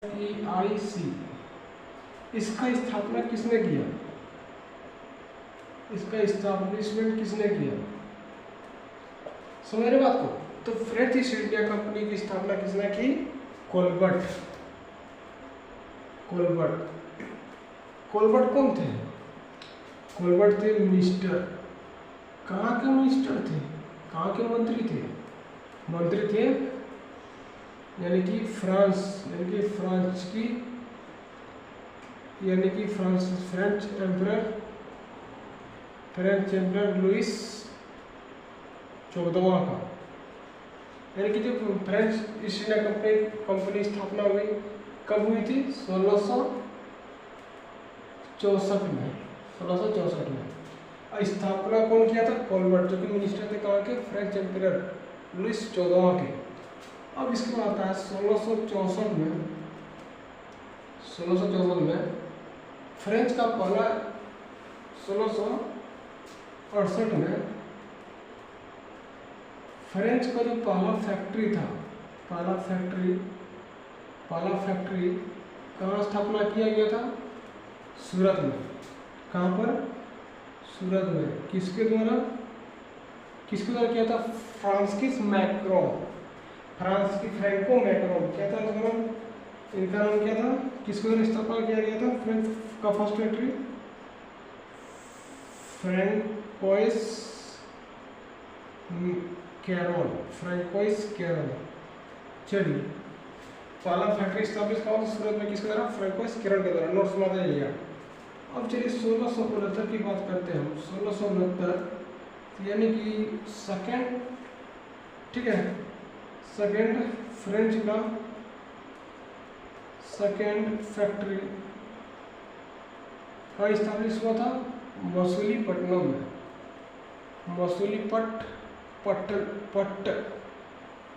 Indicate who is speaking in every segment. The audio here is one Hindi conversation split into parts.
Speaker 1: EIC, इसका स्थापना किसने किया? इसका इस्टेब्लिशमेंट किसने किया? समझ रहे बात को? तो फ्रेंच ईस्ट इंडिया कंपनी की स्थापना किसने की? कोलबर्ट। कोलबर्ट कौन थे? कोलबर्ट थे मिनिस्टर। कहाँ के मिनिस्टर थे? कहाँ के मंत्री थे? मंत्री थे यानी कि फ्रांस, फ्रेंच एम्परर लुइस 14वां का, यानी कि जो फ्रेंच ईस्ट इंडिया कंपनी स्थापना हुई कब हुई थी? 1664 में। 1664 में। स्थापना कौन किया था? कोलबर्ट, जो कि मिनिस्टर थे कहाँ के? फ्रेंच एम्परर लुइस 14वां के। अब इसके बाद आता है 1664 में फ्रेंच का पहला 1668 में फ्रेंच का जो पहला फैक्ट्री था, पहला फैक्ट्री कहाँ स्थापना किया गया था? सूरत में। कहाँ पर? सूरत में। किसके द्वारा किया था? फ्रांसिस मैक्रोन, फ्रैंको मैक्रोन क्या था इनका नाम क्या था? किसके द्वारा स्थापना किया गया था फ्रेंच का फर्स्ट फैक्ट्री? फ्रैंकोइस कैरोन। चलिए, पहला फैक्ट्री स्टैब्लिश कहाँ था? सूरत में। किसके द्वारा? फ्रैंकोइस कैरोन के द्वारा। नोट्स में जाइएगा। अब चलिए 1669 की बात करते हैं हम। 1669 यानी कि सेकेंड, ठीक है, सेकेंड फ्रेंच का सेकेंड फैक्ट्री का स्टैब्लिश हुआ था मसूलीपट्टनम में।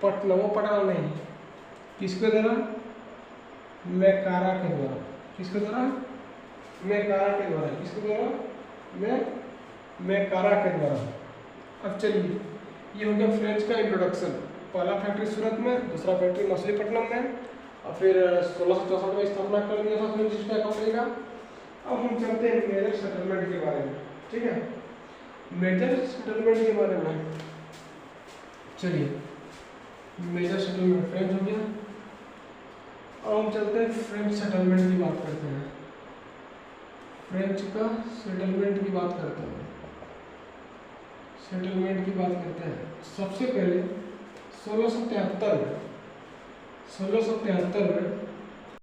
Speaker 1: पट्टनम, वो पटना नहीं, किसके द्वारा? मैकारा के द्वारा। किसके द्वारा? मैकारा के द्वारा। किसके द्वारा? मैकारा के द्वारा। अब चलिए, ये हो गया फ्रेंच का इंट्रोडक्शन। पहला फैक्ट्री सूरत में, दूसरा फैक्ट्री मछलीपट्टनम में, और फिर 1664 में स्थापना कर दिया था फ्रेंच ईस्ट इंडिया कंपनी का। अब हम चलते हैं मेजर सेटलमेंट के बारे में। ठीक है, मेजर सेटलमेंट के बारे में चलिए, मेजर सेटलमेंट फ्रेंच हो गया। अब हम चलते हैं फ्रेंच सेटलमेंट की बात करते हैं। फ्रेंच का सेटलमेंट की बात करते हैं। सबसे पहले 1673 में